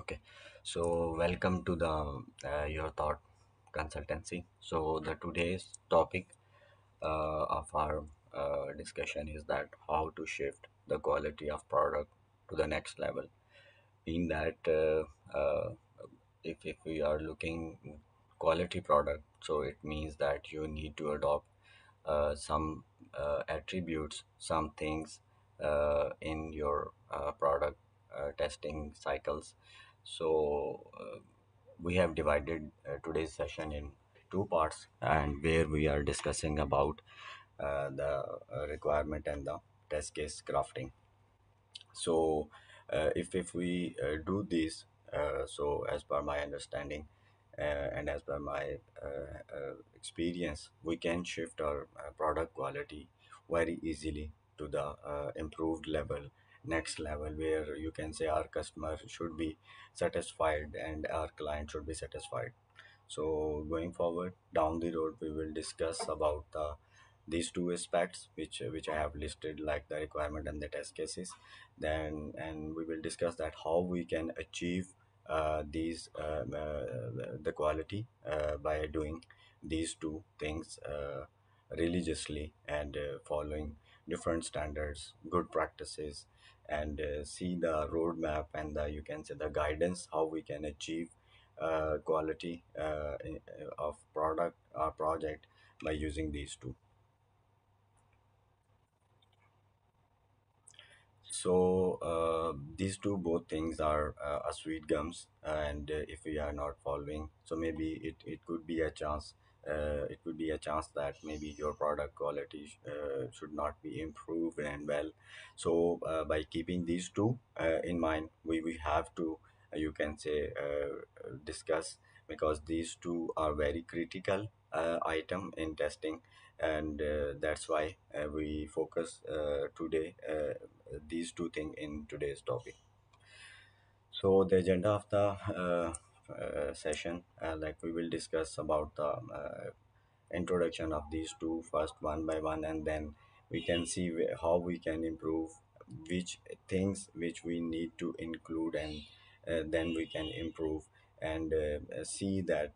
Okay, so welcome to the Your Thought Consultancy. So the today's topic of our discussion is that how to shift the quality of product to the next level. In that, if we are looking quality product, so it means that you need to adopt some attributes, some things in your product testing cycles. So we have divided today's session in two parts, and where we are discussing about the requirement and the test case crafting. So if we do this, so as per my understanding and as per my experience, we can shift our product quality very easily to the improved level, next level, where you can say our customer should be satisfied and our client should be satisfied. So going forward down the road, we will discuss about these two aspects which I have listed, like the requirement and the test cases. Then and we will discuss that how we can achieve these the quality by doing these two things religiously and following different standards, good practices, and see the roadmap and the, you can say, the guidance how we can achieve quality of product or project by using these two. So these two both things are a sweet gums, and if we are not following, so maybe it could be a chance. It could be a chance that maybe your product quality should not be improved and well. So by keeping these two in mind, we have to, you can say, discuss, because these two are very critical item in testing, and that's why we focus today these two things in today's topic. So the agenda of the session, like we will discuss about the introduction of these two first one by one, and then we can see how we can improve, which things which we need to include, and then we can improve, and see that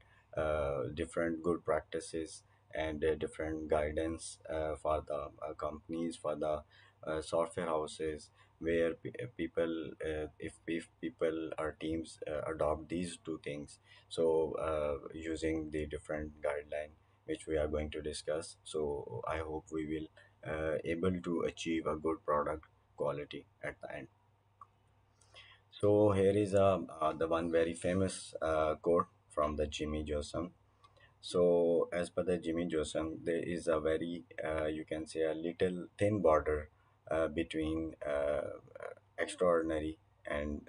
different good practices and different guidance for the companies, for the software houses, where people, if people or teams adopt these two things, so using the different guideline which we are going to discuss, so I hope we will able to achieve a good product quality at the end. So here is the one very famous quote from the Jimmy Johnson. So, as per the Jimmy Johnson, there is a very, you can say, a little thin border between extraordinary and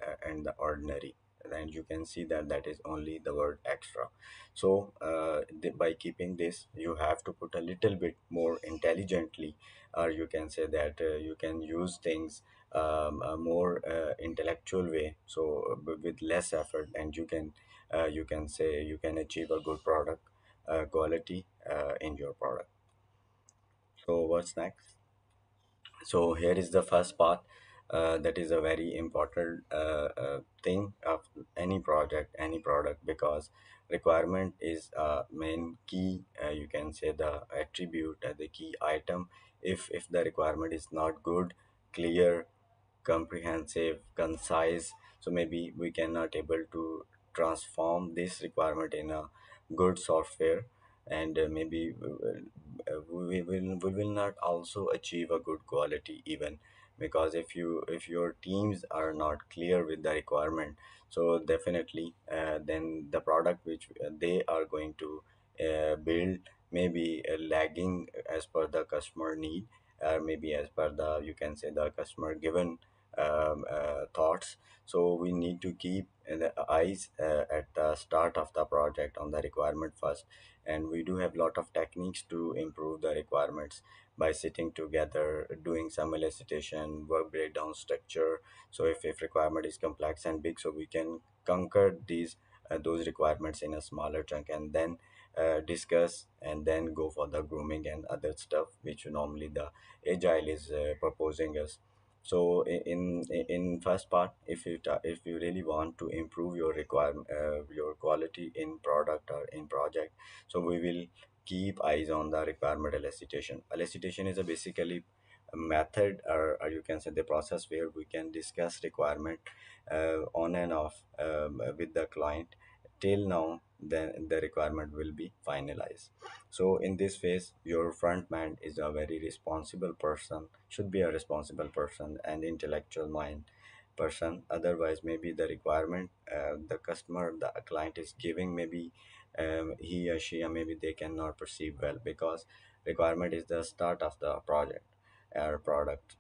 the ordinary, and you can see that that is only the word extra. So, by keeping this, you have to put a little bit more intelligently, or you can say that you can use things a more intellectual way. So, with less effort, and you can say you can achieve a good product quality in your product. So what's next? So here is the first part. That is a very important thing of any project, any product, because requirement is main key. You can say the attribute, the key item. If the requirement is not good, clear, comprehensive, concise, so maybe we cannot able to transform this requirement in a good software, and maybe we will not also achieve a good quality even, because if your teams are not clear with the requirement, so definitely then the product which they are going to build may be lagging as per the customer need, or maybe as per the, you can say, the customer given thoughts. So we need to keep the eyes at the start of the project on the requirement first, and we do have lot of techniques to improve the requirements by sitting together, doing some elicitation, work breakdown structure. So if requirement is complex and big, so we can conquer these those requirements in a smaller chunk, and then discuss and then go for the grooming and other stuff which normally the agile is proposing us. So in first part, if you really want to improve your requirement, your quality in product or in project, so we will keep eyes on the requirement elicitation. Elicitation is a basically a method, or you can say the process where we can discuss requirement on and off with the client till now then the requirement will be finalized. So in this phase, your front man is a very responsible person, should be a responsible person and intellectual mind person. Otherwise, maybe the requirement the customer, the client is giving, maybe he or she, or maybe they cannot perceive well, because requirement is the start of the project or product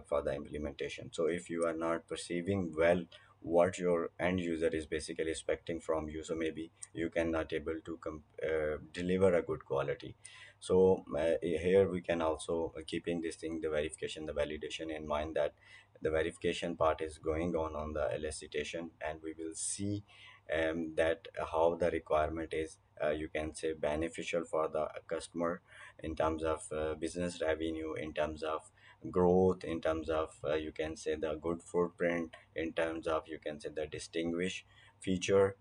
for the implementation. So if you are not perceiving well what your end user is basically expecting from you, so maybe you cannot able to deliver a good quality. So here we can also keeping this thing, the verification, the validation in mind, that the verification part is going on the elicitation, and we will see that how the requirement is you can say beneficial for the customer in terms of business revenue, in terms of growth, in terms of you can say the good footprint, in terms of you can say the distinguish feature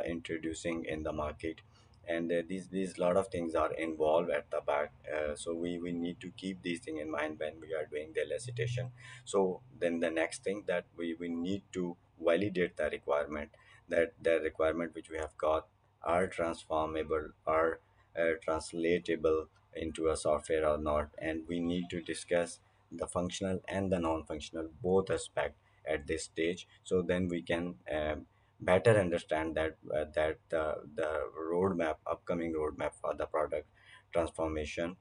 introducing in the market. And these lot of things are involved at the back, so we need to keep these things in mind when we are doing the elicitation. So then the next thing that we need to validate the requirement, that the requirement which we have got are transformable, are translatable into a software or not. And we need to discuss the functional and the non-functional both aspect at this stage, so then we can better understand that the roadmap, upcoming roadmap for the product transformation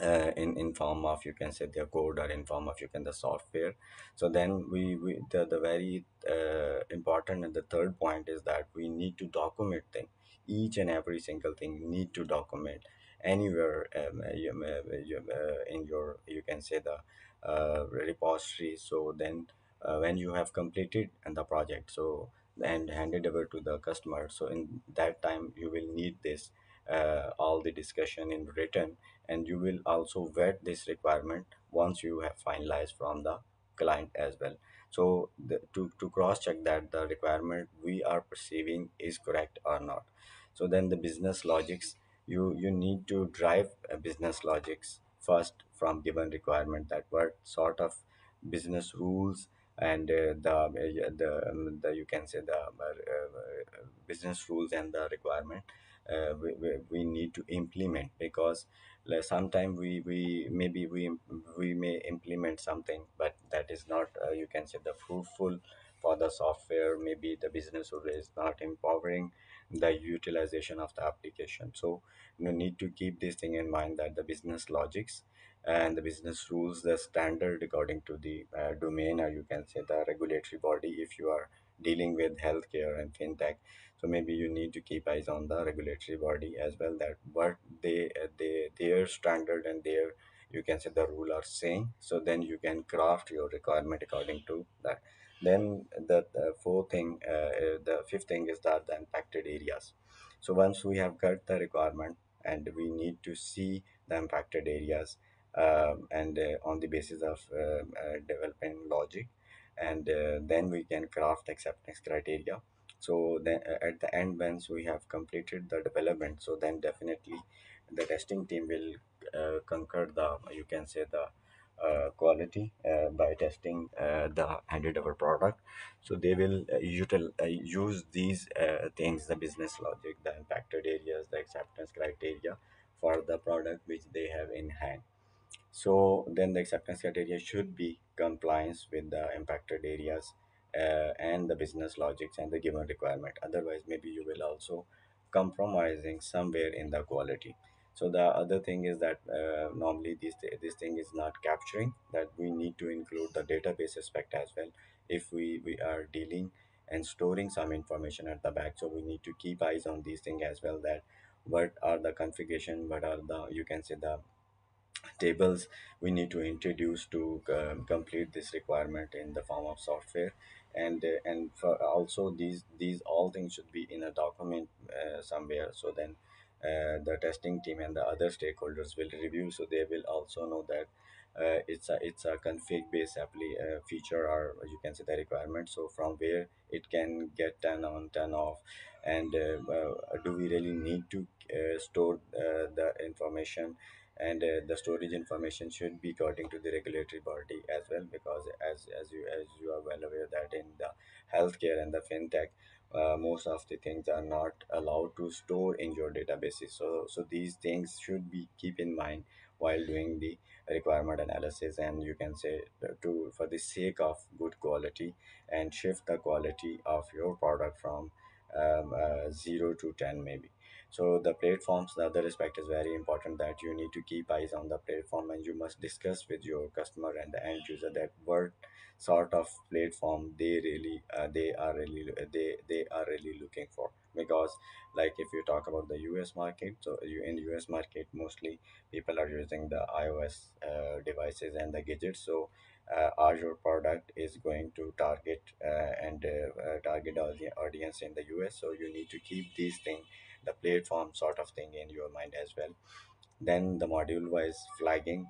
in form of you can say the code, or in form of you can the software. So then we the very important and the third point is that we need to document thing, each and every single thing need to document anywhere in your you can say the repository. So then when you have completed and the project, so and handed over to the customer, so in that time you will need this all the discussion in written, and you will also vet this requirement once you have finalized from the client as well. So to cross check that the requirement we are perceiving is correct or not. So then the business logics, you need to drive a business logics first from given requirement, that what sort of business rules and the you can say the business rules and the requirement we need to implement. Because sometime we maybe we may implement something, but that is not you can say the fruitful for the software, maybe the business rule is not empowering the utilization of the application. So you need to keep this thing in mind, that the business logics and the business rules, the standard according to the domain, or you can say the regulatory body, if you are dealing with healthcare and fintech. So maybe you need to keep eyes on the regulatory body as well, that what they their standard and their you can say the rule are saying. So then you can craft your requirement according to that. Then the fourth thing the fifth thing is that the impacted areas. So once we have got the requirement, and we need to see the impacted areas, and on the basis of developing logic, and then we can craft acceptance criteria. So then at the end, once we have completed the development, so then definitely the testing team will conquer the you can say the quality by testing the handed over product. So they will use these things, the business logic, the impacted areas, the acceptance criteria for the product which they have in hand. So then the acceptance criteria should be compliance with the impacted areas and the business logics and the given requirement. Otherwise, maybe you will also compromising somewhere in the quality. So the other thing is that normally this thing is not capturing, that we need to include the database aspect as well. If we are dealing and storing some information at the back, so we need to keep eyes on these things as well, that what are the configuration, what are the you can say the tables we need to introduce to complete this requirement in the form of software. And for also these all things should be in a document somewhere. So then the testing team and the other stakeholders will review, so they will also know that it's a config based feature, or you can say the requirement. So from where it can get turn on, turn off, and do we really need to store the information, and the storage information should be according to the regulatory body as well, because as you are well aware that in the healthcare and the fintech, most of the things are not allowed to store in your databases. So these things should be keep in mind while doing the requirement analysis, and you can say to for the sake of good quality, and shift the quality of your product from 0 to 10 maybe. So the platforms, the other aspect is very important, that you need to keep eyes on the platform, and you must discuss with your customer and the end user that what sort of platform they are really looking for. Because like if you talk about the US market, so you in US market mostly people are using the iOS devices and the gadgets. So your product is going to target and target audience in the US. So you need to keep these thing, the platform sort of thing in your mind as well. Then the module wise flagging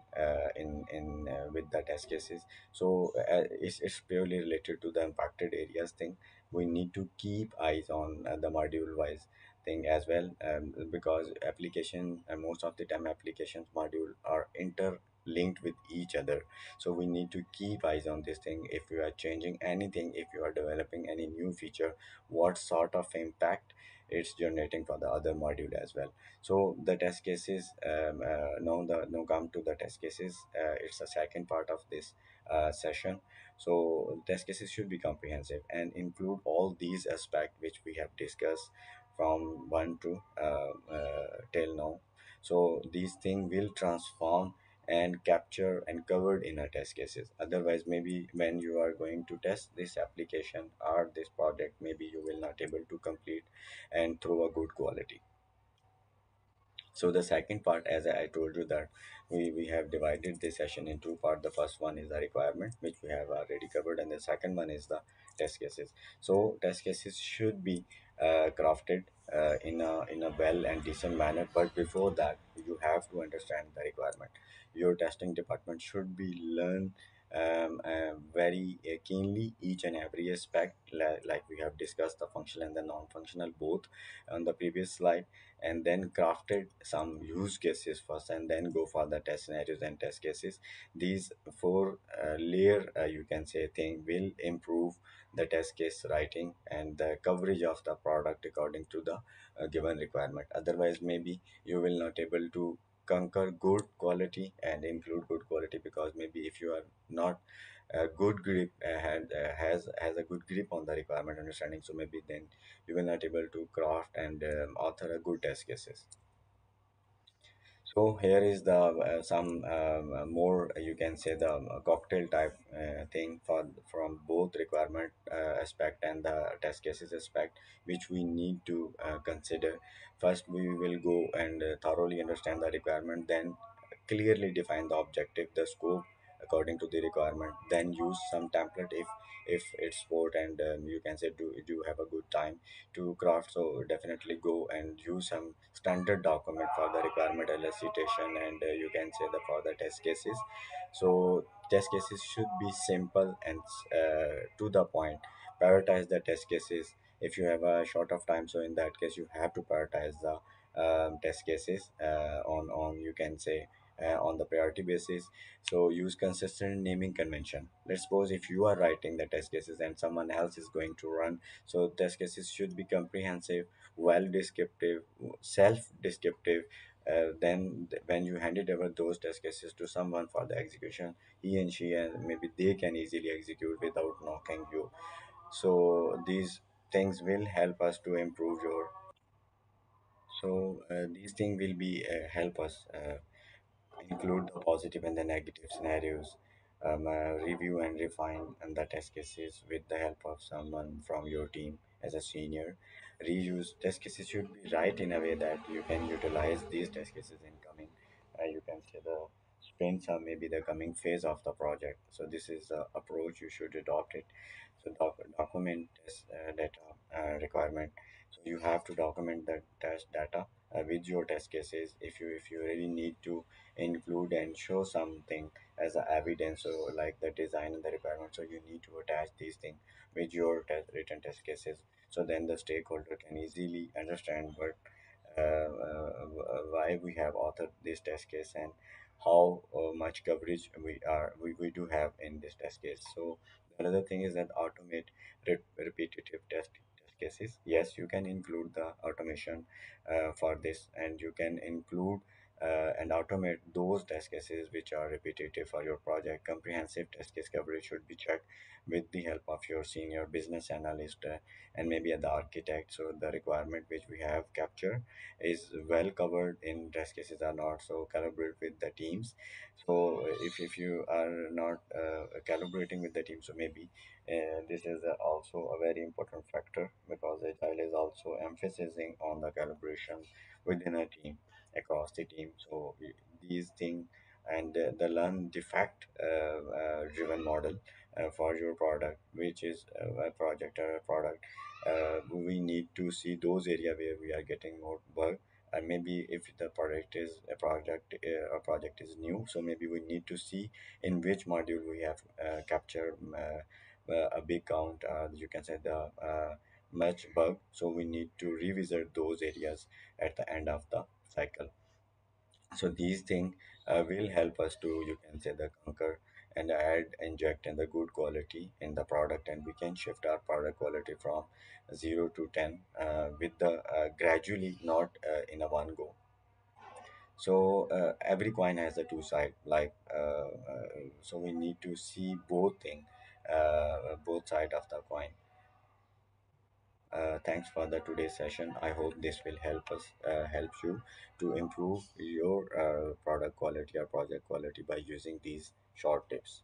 in with the test cases. So it's purely related to the impacted areas thing. We need to keep eyes on the module wise thing as well, because application, most of the time applications module are interlinked with each other. So we need to keep eyes on this thing. If you are changing anything, if you are developing any new feature, what sort of impact it's generating for the other module as well. So the test cases, now come to the test cases. It's the second part of this session. So test cases should be comprehensive and include all these aspects which we have discussed from one to till now. So these things will transform and capture and covered in a test cases. Otherwise, maybe when you are going to test this application or this project, maybe you will not able to complete and throw a good quality. So the second part, as I told you that we have divided this session in two parts. The first one is the requirement, which we have already covered, and the second one is the test cases. So test cases should be crafted in a well and decent manner. But before that, you have to understand the requirement. Your testing department should be learn very keenly each and every aspect, like we have discussed the functional and the non-functional both on the previous slide, and then crafted some use cases first, and then go for the test scenarios and test cases. These four layer, you can say, thing will improve the test case writing and the coverage of the product according to the given requirement. Otherwise, maybe you will not able to conquer good quality and include good quality, because maybe if you are not a good grip has a good grip on the requirement understanding, so maybe then you will not able to craft and author a good test cases. So here is the some more, you can say, the cocktail type thing for from both requirement aspect and the test cases aspect, which we need to consider. First, we will go and thoroughly understand the requirement, then clearly define the objective, the scope according to the requirement, then use some template if it's sport, and you can say do have a good time to craft. So definitely go and use some standard document for the requirement elicitation, and you can say the for the test cases. So test cases should be simple and to the point. Prioritize the test cases if you have a short of time. So in that case, you have to prioritize the test cases on, you can say, on the priority basis. So use consistent naming convention. Let's suppose if you are writing the test cases and someone else is going to run, so test cases should be comprehensive, well descriptive, self descriptive. Then when you handed over those test cases to someone for the execution, he and she and maybe they can easily execute without knocking you. So these things will help us to improve your. So these things will be help us include the positive and the negative scenarios, review and refine and the test cases with the help of someone from your team as a senior. Reuse test cases should be right in a way that you can utilize these test cases in coming, you can say, the sprints or maybe the coming phase of the project. So this is the approach you should adopt it. So document test data requirement. So you have to document the test data with your test cases. If you really need to include and show something as a evidence, so like the design and the requirement, so you need to attach these things with your written test cases, so then the stakeholder can easily understand what why we have authored this test case, and how much coverage we do have in this test case. So another thing is that automate repetitive test cases. Yes, you can include the automation for this, and you can include and automate those test cases which are repetitive for your project. Comprehensive test case coverage should be checked with the help of your senior business analyst and maybe the architect. So the requirement which we have captured is well covered in test cases or not. So collaborate with the teams. So if you are not collaborating with the team, so maybe this is also a very important factor, because agile is also emphasizing on the calibration within a team, across the team. So these things, and the learn defect driven model for your product, which is a project or a product, we need to see those area where we are getting more bug. And maybe if the product is a project is new, so maybe we need to see in which module we have captured a big count, you can say the much bug. So we need to revisit those areas at the end of the cycle. So these things will help us to, you can say, the conquer and add, inject in the good quality in the product, and we can shift our product quality from 0 to 10 with the gradually, not in a one go. So every coin has a two side, like so we need to see both side of the coin. Thanks for the today's session. I hope this will help you to improve your product quality or project quality by using these short tips.